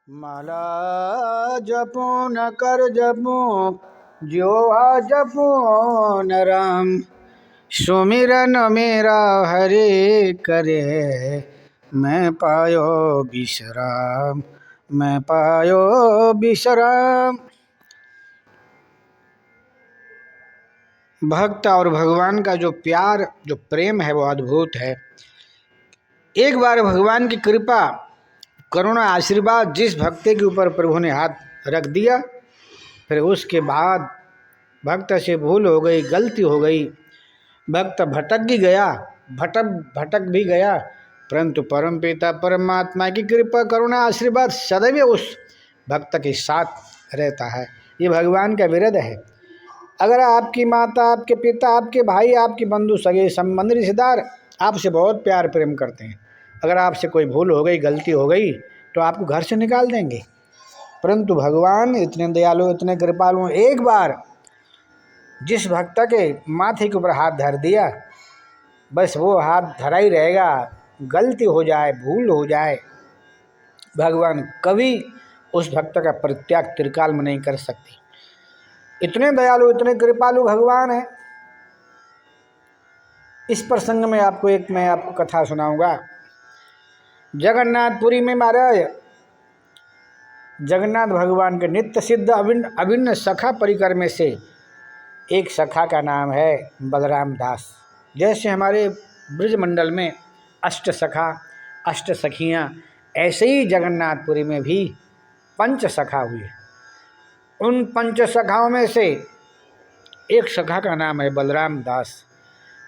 माला जपो न कर जपो जोहा जपो न राम। सुमिरन मेरा हरे करे मैं पायो विश्राम, मैं पायो विश्राम। भक्त और भगवान का जो प्यार जो प्रेम है वो अद्भुत है। एक बार भगवान की कृपा करुणा आशीर्वाद जिस भक्त के ऊपर प्रभु ने हाथ रख दिया, फिर उसके बाद भक्त से भूल हो गई, गलती हो गई, भक्त भटक भी गया, भटक भी गया, परंतु परमपिता परमात्मा की कृपा करुणा आशीर्वाद सदैव उस भक्त के साथ रहता है। ये भगवान का विरध है। अगर आपकी माता, आपके पिता, आपके भाई, आपके बंधु सगे संबंधी रिश्तेदार आपसे बहुत प्यार प्रेम करते हैं, अगर आपसे कोई भूल हो गई, गलती हो गई, तो आपको घर से निकाल देंगे। परंतु भगवान इतने दयालु, इतने कृपालु, एक बार जिस भक्त के माथे के ऊपर हाथ धर दिया, बस वो हाथ धरा ही रहेगा। गलती हो जाए, भूल हो जाए, भगवान कभी उस भक्त का परित्याग त्रिकाल में नहीं कर सकते। इतने दयालु, इतने कृपालु भगवान है। इस प्रसंग में मैं आपको कथा सुनाऊंगा। जगन्नाथपुरी में महाराज जगन्नाथ भगवान के नित्य सिद्ध अभिन्न सखा परिकर में से एक सखा का नाम है बलराम दास। जैसे हमारे ब्रज मंडल में अष्ट सखा, अष्ट सखियाँ, ऐसे ही जगन्नाथपुरी में भी पंच सखा हुए। उन पंच सखाओं में से एक सखा का नाम है बलराम दास।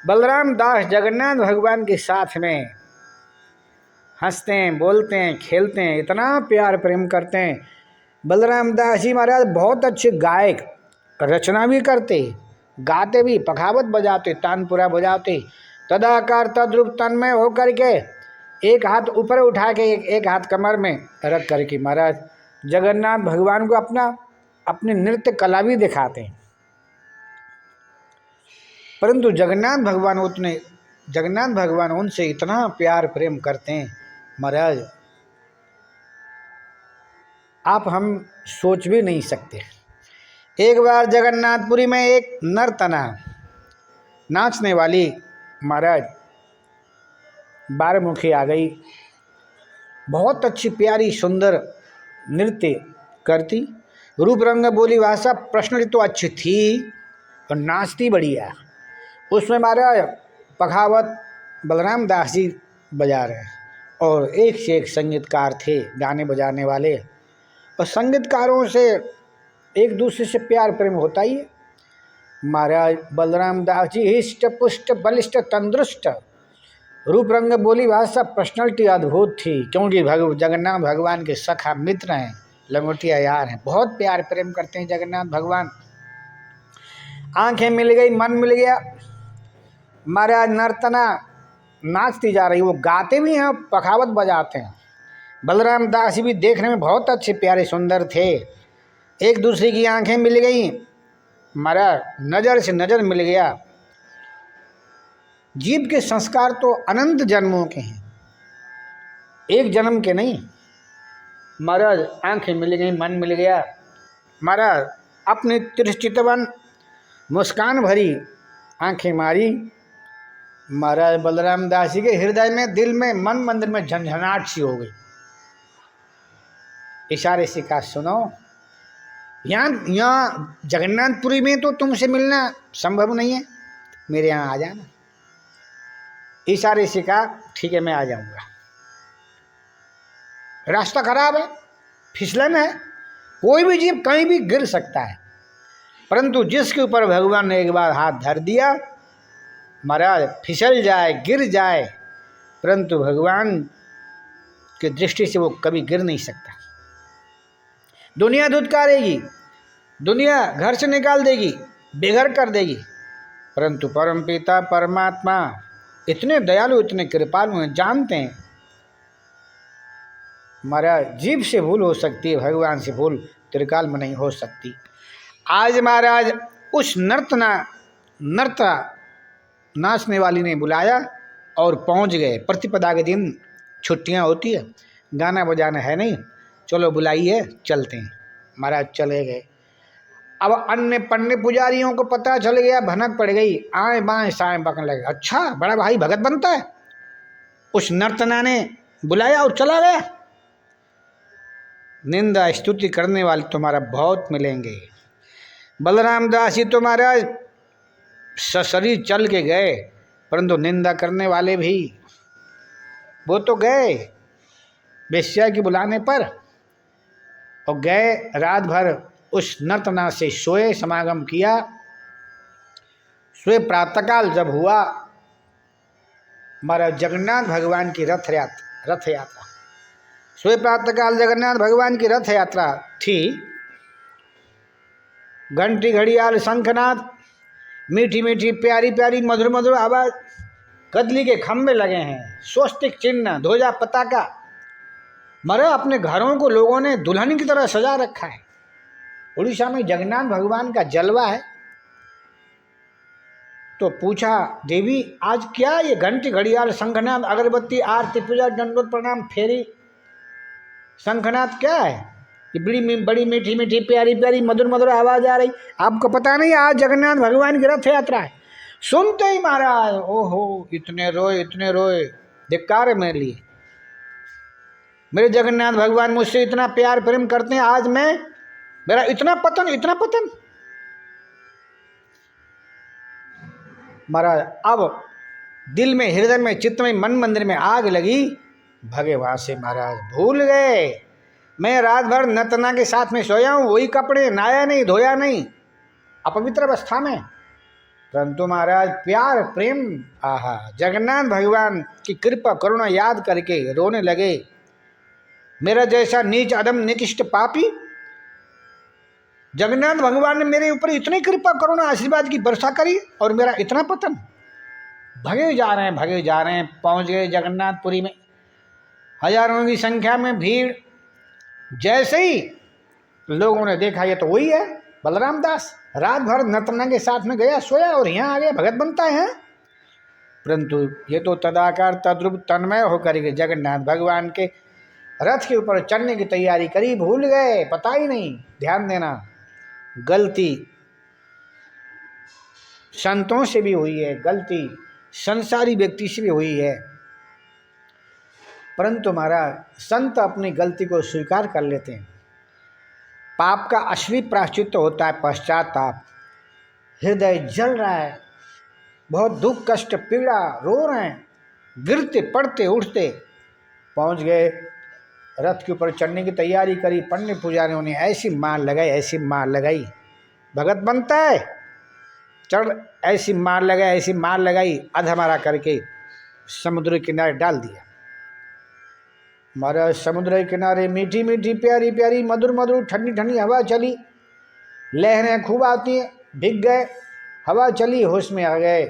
बलराम दास जगन्नाथ भगवान के साथ में हंसते हैं, बोलते हैं, खेलते हैं, इतना प्यार प्रेम करते हैं। बलराम दास जी महाराज बहुत अच्छे गायक, रचना भी करते, गाते भी, पखावत बजाते, तानपुरा बजाते, तदाकार तद्रूप तन्मय होकर के एक हाथ ऊपर उठा के एक हाथ कमर में रख करके महाराज जगन्नाथ भगवान को अपनी नृत्य कला भी दिखाते हैं। परंतु जगन्नाथ भगवान उनसे इतना प्यार प्रेम करते हैं महाराज, आप हम सोच भी नहीं सकते। एक बार जगन्नाथपुरी में एक नर्तना नाचने वाली महाराज बारहमुखी आ गई। बहुत अच्छी प्यारी सुंदर नृत्य करती, रूप रंग बोली भाषा प्रश्न तो अच्छी थी और नाचती बढ़िया। उसमें महाराज पखावत बलराम दास जी बजा रहे हैं और एक से एक संगीतकार थे गाने बजाने वाले, और संगीतकारों से एक दूसरे से प्यार प्रेम होता ही है। महाराज बलराम दास जी हिष्ट पुष्ट बलिष्ठ तंदुरुस्त, रूप रंग बोली भाषा पर्सनैलिटी अद्भुत थी, क्योंकि जगन्नाथ भगवान के सखा मित्र हैं, लंगोटिया यार हैं, बहुत प्यार प्रेम करते हैं जगन्नाथ भगवान। आंखें मिल गई, मन मिल गया। महाराज नर्तना नाचती जा रही, वो गाते भी हैं, पखावत बजाते हैं। बलराम दास जी भी देखने में बहुत अच्छे प्यारे सुंदर थे। एक दूसरे की आंखें मिल गई, महाराज नज़र से नज़र मिल गया। जीव के संस्कार तो अनंत जन्मों के हैं, एक जन्म के नहीं। महाराज आंखें मिल गई, मन मिल गया। महाराज अपने त्रिष्टितवन मुस्कान भरी आंखें मारी। महाराज बलराम दास जी के हृदय में, दिल में, मन मंदिर में झंझनाहट सी हो गई। इशारे से कहा, सुनो, यहाँ जगन्नाथपुरी में तो तुमसे मिलना संभव नहीं है, मेरे यहाँ आ जाना। इशारे से कहा, ठीक है मैं आ जाऊँगा। रास्ता खराब है, फिसलन है, कोई भी जीव कहीं भी गिर सकता है, परंतु जिसके ऊपर भगवान ने एक बार हाथ धर दिया, महाराज फिसल जाए, गिर जाए, परंतु भगवान की दृष्टि से वो कभी गिर नहीं सकता। दुनिया धुतकारेगी, दुनिया घर से निकाल देगी, बेघर कर देगी, परंतु परमपिता परमात्मा इतने दयालु, इतने कृपालु हैं, जानते हैं महाराज जीव से भूल हो सकती है, भगवान से भूल त्रिकाल में नहीं हो सकती। आज महाराज उस नर्ता नाचने वाली ने बुलाया और पहुंच गए। प्रतिपदा के दिन छुट्टियां होती है, गाना बजाना है नहीं, चलो बुलाइए चलते हैं। महाराज चले गए। अब अन्य पन्ने पुजारियों को पता चल गया, भनक पड़ गई, आए बाएं साएं बकने लगे। अच्छा बड़ा भाई भगत बनता है, उस नर्तना ने बुलाया और चला गया। निंदा स्तुति करने वाले तुम्हारा बहुत मिलेंगे। बलराम दास जी तो महाराज सशरीर चल के गए, परंतु निंदा करने वाले भी वो तो गए वेश्या के बुलाने पर, और गए रात भर उस नर्तना से सोए, समागम किया। सोए प्रातःकाल जब हुआ हमारा जगन्नाथ भगवान की रथ यात्रा, सोए प्रातःकाल जगन्नाथ भगवान की रथ यात्रा थी। घंटी घड़ियाल शंखनाद, मीठी मीठी प्यारी प्यारी मधुर मधुर आवाज, कदली के खंभे लगे हैं, स्वस्तिक चिन्ह, ध्वजा पताका। मरे अपने घरों को लोगों ने दुल्हन की तरह सजा रखा है। उड़ीसा में जगन्नाथ भगवान का जलवा है। तो पूछा देवी आज क्या ये घंटी घड़ियाल शंखनाद अगरबत्ती आरती पूजा दंडोत प्रणाम फेरी शंखनाद क्या है? ये बड़ी मीठी मीठी प्यारी प्यारी मधुर मधुर आवाज आ रही, आपको पता नहीं आज जगन्नाथ भगवान की रथ यात्रा है। सुनते ही महाराज ओहो इतने रोए, धिक्कार है मेरे लिए, मेरे जगन्नाथ भगवान मुझसे इतना प्यार प्रेम करते हैं, आज मैं मेरा इतना पतन। महाराज अब दिल में, हृदय में, चित्त में, मन मंदिर में आग लगी, भगे वहां से। महाराज भूल गए मैं रात भर नतना के साथ में सोया हूँ, वही कपड़े, नहाया नहीं धोया नहीं, अपवित्र अवस्था में। परंतु महाराज प्यार प्रेम, आहा जगन्नाथ भगवान की कृपा करुणा याद करके रोने लगे। मेरा जैसा नीच अधम निकृष्ट पापी, जगन्नाथ भगवान ने मेरे ऊपर इतनी कृपा करुणा आशीर्वाद की वर्षा करी और मेरा इतना पतन। भगे जा रहे हैं, पहुंच गए जगन्नाथपुरी में। हजारों की संख्या में भीड़। जैसे ही लोगों ने देखा ये तो वही है बलराम दास, रात भर नतना के साथ में गया सोया और यहाँ आ गया भगत बनता है। परंतु ये तो तदाकार तद्रुप तन्मय होकर के जगन्नाथ भगवान के रथ के ऊपर चढ़ने की तैयारी करी, भूल गए, पता ही नहीं। ध्यान देना, गलती संतों से भी हुई है, गलती संसारी व्यक्ति से भी हुई है, परंतु महाराज संत अपनी गलती को स्वीकार कर लेते हैं। पाप का असली प्रायश्चित्त होता है पश्चाताप। हृदय जल रहा है, बहुत दुख कष्ट पीड़ा, रो रहे हैं, गिरते पड़ते उठते, पहुंच गए रथ के ऊपर चढ़ने की तैयारी करी। पन्ने पुजारियों ने ऐसी मार लगाई, भगत बनता है चढ़, ऐसी मार लगाई, अधमरा करके समुद्र के किनारे डाल दिया। महाराज समुद्र के किनारे मीठी मीठी प्यारी प्यारी मधुर मधुर ठंडी ठंडी हवा चली, लहरें खूब आती हैं, भीग गए, हवा चली, होश में आ गए।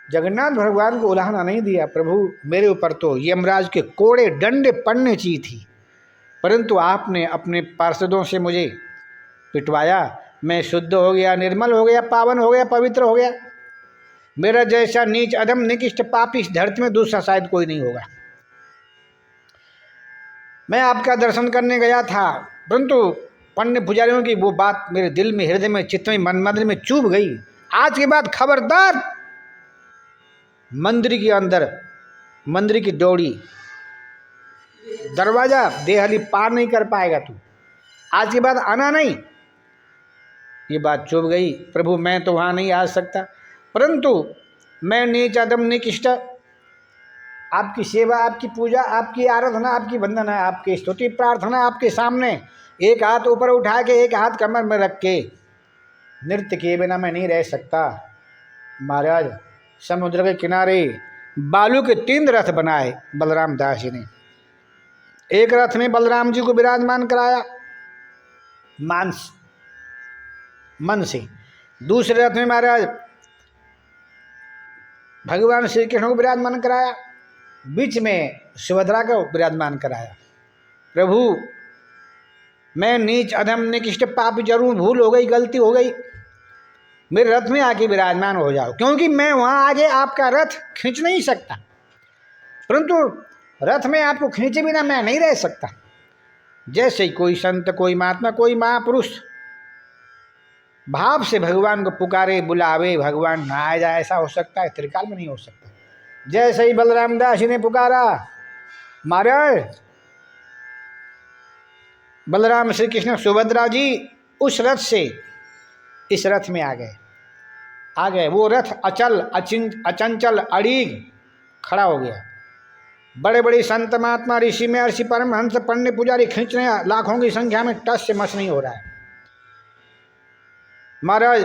जगन्नाथ भगवान को उलाहना नहीं दिया, प्रभु मेरे ऊपर तो यमराज के कोड़े डंडे पड़ने चाहिए थी, परंतु आपने अपने पार्षदों से मुझे पिटवाया, मैं शुद्ध हो गया, निर्मल हो गया, पावन हो गया, पवित्र हो गया। मेरा जैसा नीच अधम निकृष्ट पापी इस धरती में दूसरा शायद कोई नहीं होगा। मैं आपका दर्शन करने गया था, परंतु पन्ने पुजारियों की वो बात मेरे दिल में, हृदय में, चित्त में, मन मंदिर में चुभ गई। आज के बाद खबरदार मंदिर के अंदर, मंदिर की डोरी, दरवाजा देहली पार नहीं कर पाएगा तू, आज के बाद आना नहीं। ये बात चुभ गई, प्रभु मैं तो वहाँ नहीं आ सकता, परंतु मैं नीच अधम निकृष्ट आपकी सेवा, आपकी पूजा, आपकी आराधना, आपकी वंदना, आपकी स्तुति प्रार्थना आपके सामने एक हाथ ऊपर उठा के एक हाथ कमर में रख के नृत्य किए बिना मैं नहीं रह सकता। महाराज समुद्र के किनारे बालू के 3 रथ बनाए बलराम दास जी ने। एक रथ में बलराम जी को विराजमान कराया मन से, दूसरे रथ में महाराज भगवान श्री कृष्ण को विराजमान कराया, बीच में सुभद्रा को विराजमान कराया। प्रभु मैं नीच अधम निकृष्ट पापी, जरूर भूल हो गई, गलती हो गई, मेरे रथ में आके विराजमान हो जाओ, क्योंकि मैं वहाँ आगे आपका रथ खींच नहीं सकता, परंतु रथ में आपको खींचे बिना मैं नहीं रह सकता। जैसे कोई संत, कोई महात्मा, कोई महापुरुष भाव से भगवान को पुकारे बुलावे, भगवान ना आ जाए, ऐसा हो सकता है? त्रिकाल में नहीं हो सकता। जैसे ही बलराम दास जी ने पुकारा, महाराज बलराम श्री कृष्ण सुभद्रा जी उस रथ से इस रथ में आ गए। वो रथ अचल अचंचल अड़ीग खड़ा हो गया। बड़े बड़े संत महात्मा ऋषि महर्षि परमहंस पंडित पुजारी खींच रहे हैं, लाखों की संख्या में, टस से मस नहीं हो रहा है। महाराज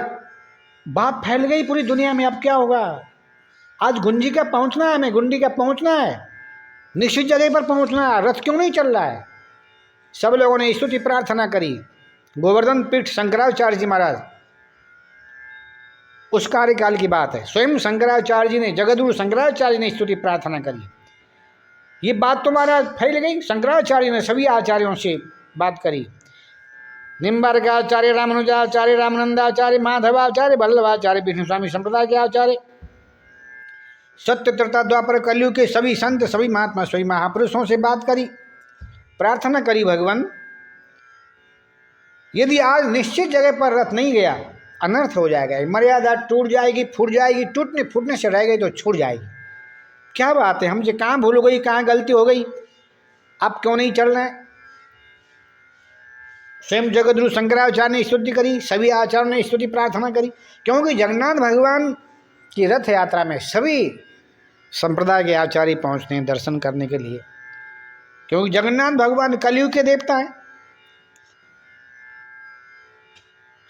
बात फैल गई पूरी दुनिया में, अब क्या होगा? आज गुंजी का पहुंचना है, हमें गुंडी का पहुंचना है, निश्चित जगह पर पहुंचना है, रथ क्यों नहीं चल रहा है? सब लोगों ने स्तुति प्रार्थना करी। गोवर्धन पीठ शंकराचार्य जी महाराज, उस कार्यकाल की बात है, स्वयं शंकराचार्य जी ने, जगद्गुरु शंकराचार्य ने स्तुति प्रार्थना करी। ये बात तो महाराज फैल गई। शंकराचार्य ने सभी आचार्यों से बात करी, निम्बार्काचार्य, रामानुजाचार्य, रामानंदाचार्य, माधवाचार्य, वल्लभाचार्य, विष्णु स्वामी संप्रदाय के आचार्य, सत्य त्रेता द्वापर कलयुग के सभी संत, सभी महात्मा, सभी महापुरुषों से बात करी, प्रार्थना करी, भगवान यदि आज निश्चित जगह पर रथ नहीं गया, अनर्थ हो जाएगा, मर्यादा टूट जाएगी, फूट जाएगी, टूटने फूटने से रह गई तो छूट जाएगी। क्या बात है, हमसे कहाँ भूल हो गई, कहाँ गलती हो गई, अब क्यों नहीं चल रहे हैं? स्वयं जगद्गुरु शंकराचार्य ने स्तुति करी, सभी आचार्यों ने स्तुति प्रार्थना करी, क्योंकि जगन्नाथ भगवान की रथ यात्रा में सभी संप्रदाय के आचार्य पहुंचते हैं दर्शन करने के लिए, क्योंकि जगन्नाथ भगवान कलयुग के देवता हैं।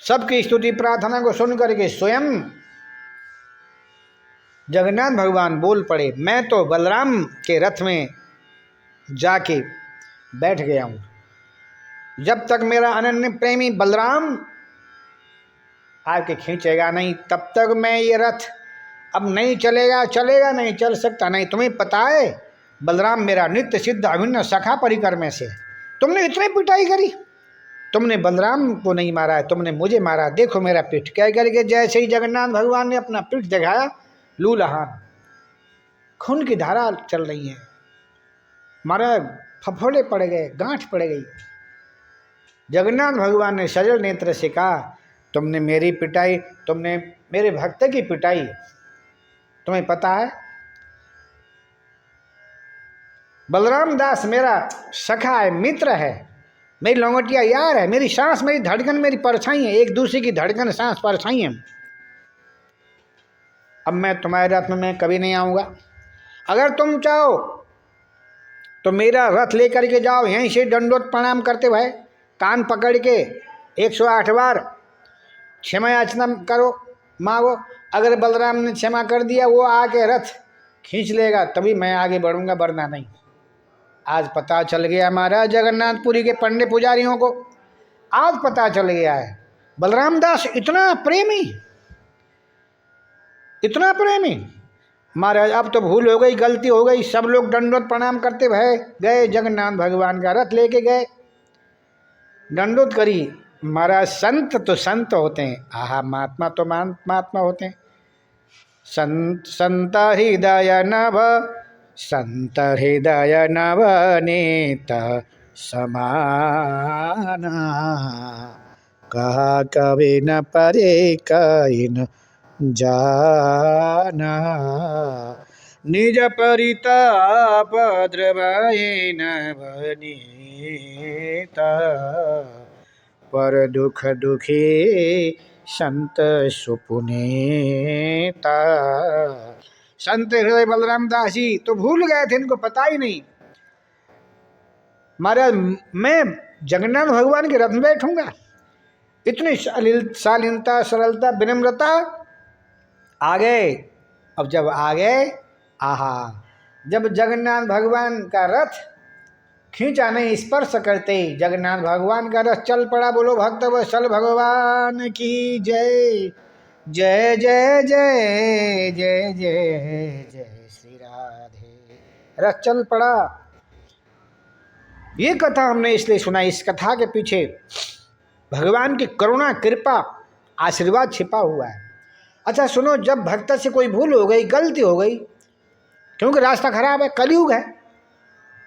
सबकी स्तुति प्रार्थना को सुन करके स्वयं जगन्नाथ भगवान बोल पड़े, मैं तो बलराम के रथ में जाके बैठ गया हूँ, जब तक मेरा अनन्य प्रेमी बलराम आके खींचेगा नहीं, तब तक मैं ये रथ अब नहीं चलेगा, चलेगा नहीं, चल सकता नहीं। तुम्हें पता है बलराम मेरा नित्य सिद्ध अभिन्न सखा परिकर में से, तुमने इतनी पिटाई करी, तुमने बलराम को नहीं मारा है, तुमने मुझे मारा, देखो मेरा पीठ। क्या करके जैसे ही जगन्नाथ भगवान ने अपना पीठ दिखाया, लूलहान खून की धारा चल रही है, मारा फफोले पड़ गए, गांठ पड़ गई। जगन्नाथ भगवान ने सजल नेत्र से कहा, तुमने मेरी पिटाई, तुमने मेरे भक्त की पिटाई, तुम्हें पता है बलराम दास मेरा सखा है, मित्र है, मेरी लौंगटिया यार है, मेरी सांस मेरी धड़कन मेरी परछाई है, एक दूसरे की धड़कन सांस परछाई है। अब मैं तुम्हारे रथ में मैं कभी नहीं आऊँगा, अगर तुम चाहो तो मेरा रथ लेकर के जाओ, यहीं से दंडोत प्रणाम करते हुए कान पकड़ के 108 बार क्षमा याचना करो, मांगो। अगर बलराम ने क्षमा कर दिया, वो आके रथ खींच लेगा, तभी मैं आगे बढ़ूंगा, वरना नहीं। आज पता चल गया महाराज जगन्नाथपुरी के पंडित पुजारियों को, आज पता चल गया है बलराम दास इतना प्रेमी, इतना प्रेमी। महाराज अब तो भूल हो गई, गलती हो गई, सब लोग दंडोत प्रणाम करते भय गए, जगन्नाथ भगवान का रथ लेके गए, दंडोत करी। महाराज संत तो संत होते हैं, आहा महात्मा तो महात्मा होते हैं। संत हृदय नभ, संत हृदय नवनीत समाना, कहा कभी न परे कहीं न जाना, निज परिताप द्रवये नवनीता, पर दुख दुखी संत सुपुनीता। संत हृदय बलराम दास जी तो भूल गए थे, इनको पता ही नहीं। महाराज मैं जगन्नाथ भगवान के रथ में बैठूंगा, इतनी शालीनता, सरलता, विनम्रता, आ गए। अब जब आ गए, आहा, जब जगन्नाथ भगवान का रथ खींचा नहीं, स्पर्श करते ही जगन्नाथ भगवान का रथ चल पड़ा। बोलो भक्त वत्सल भगवान की जय, जय जय जय जय जय जय श्री राधे। रथ चल पड़ा। ये कथा हमने इसलिए सुनाई, इस कथा के पीछे भगवान की करुणा, कृपा, आशीर्वाद छिपा हुआ है। अच्छा सुनो, जब भक्त से कोई भूल हो गई, गलती हो गई, क्योंकि रास्ता खराब है, कलयुग है,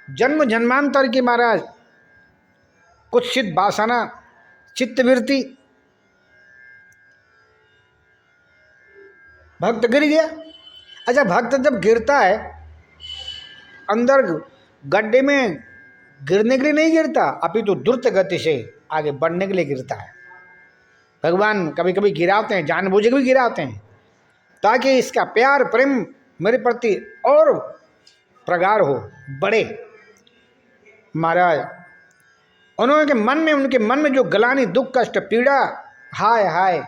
जन्म जन्मांतर की महाराज कुत्सित वासना चित्तवृत्ति, भक्त गिर गया। अच्छा, भक्त जब गिरता है अंदर गड्ढे में गिरने के लिए नहीं गिरता, अपितु द्रुत गति से आगे बढ़ने के लिए गिरता है। भगवान कभी कभी गिराते हैं, जानबूझ के भी गिराते हैं, ताकि इसका प्यार प्रेम मेरे प्रति और प्रगाढ़ हो, बढ़े। महाराज उनके मन में जो गलानी, दुख, कष्ट, पीड़ा, हाय हाय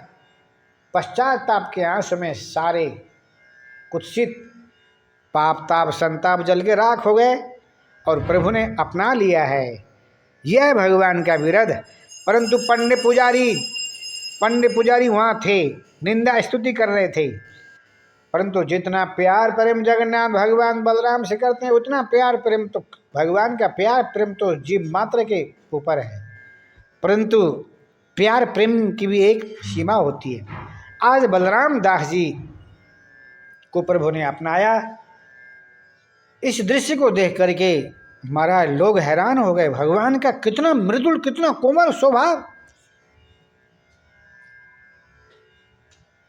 पश्चाताप के आंसू में सारे कुत्सित पाप ताप संताप जल के राख हो गए और प्रभु ने अपना लिया है। यह भगवान का विरध। परंतु पंडित पुजारी वहाँ थे, निंदा स्तुति कर रहे थे, परंतु जितना प्यार प्रेम जगन्नाथ भगवान बलराम से करते हैं, उतना प्यार प्रेम तो भगवान का प्यार प्रेम तो जीव मात्र के ऊपर है, परंतु प्यार प्रेम की भी एक सीमा होती है। आज बलराम दास जी को प्रभु ने अपनाया। इस दृश्य को देख करके महाराज लोग हैरान हो गए, भगवान का कितना मृदुल, कितना कोमल स्वभाव।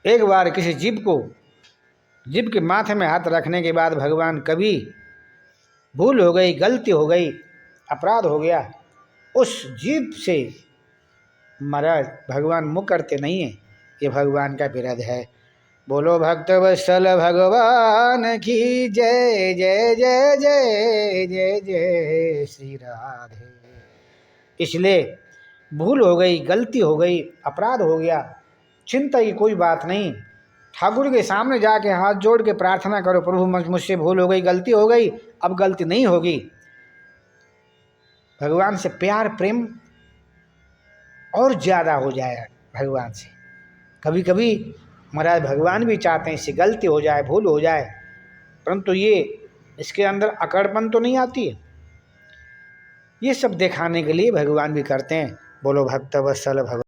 एक बार किसी जीव के माथे में हाथ रखने के बाद भगवान कभी भूल हो गई, गलती हो गई, अपराध हो गया, उस जीव से महाराज भगवान मुख करते नहीं है। ये भगवान का विरध है। बोलो भक्त वत्सल भगवान की जय जय जय जय जय जय श्री राधे। इसलिए भूल हो गई, गलती हो गई, अपराध हो गया, चिंता की कोई बात नहीं। ठाकुर के सामने जाके हाथ जोड़ के प्रार्थना करो, प्रभु मुझसे भूल हो गई, गलती हो गई, अब गलती नहीं होगी। भगवान से प्यार प्रेम और ज़्यादा हो जाए भगवान से। कभी कभी महाराज भगवान भी चाहते हैं इससे गलती हो जाए, भूल हो जाए, परंतु ये इसके अंदर अकड़पन तो नहीं आती है। ये सब दिखाने के लिए भगवान भी करते हैं। बोलो भक्त वत्सल भगवान।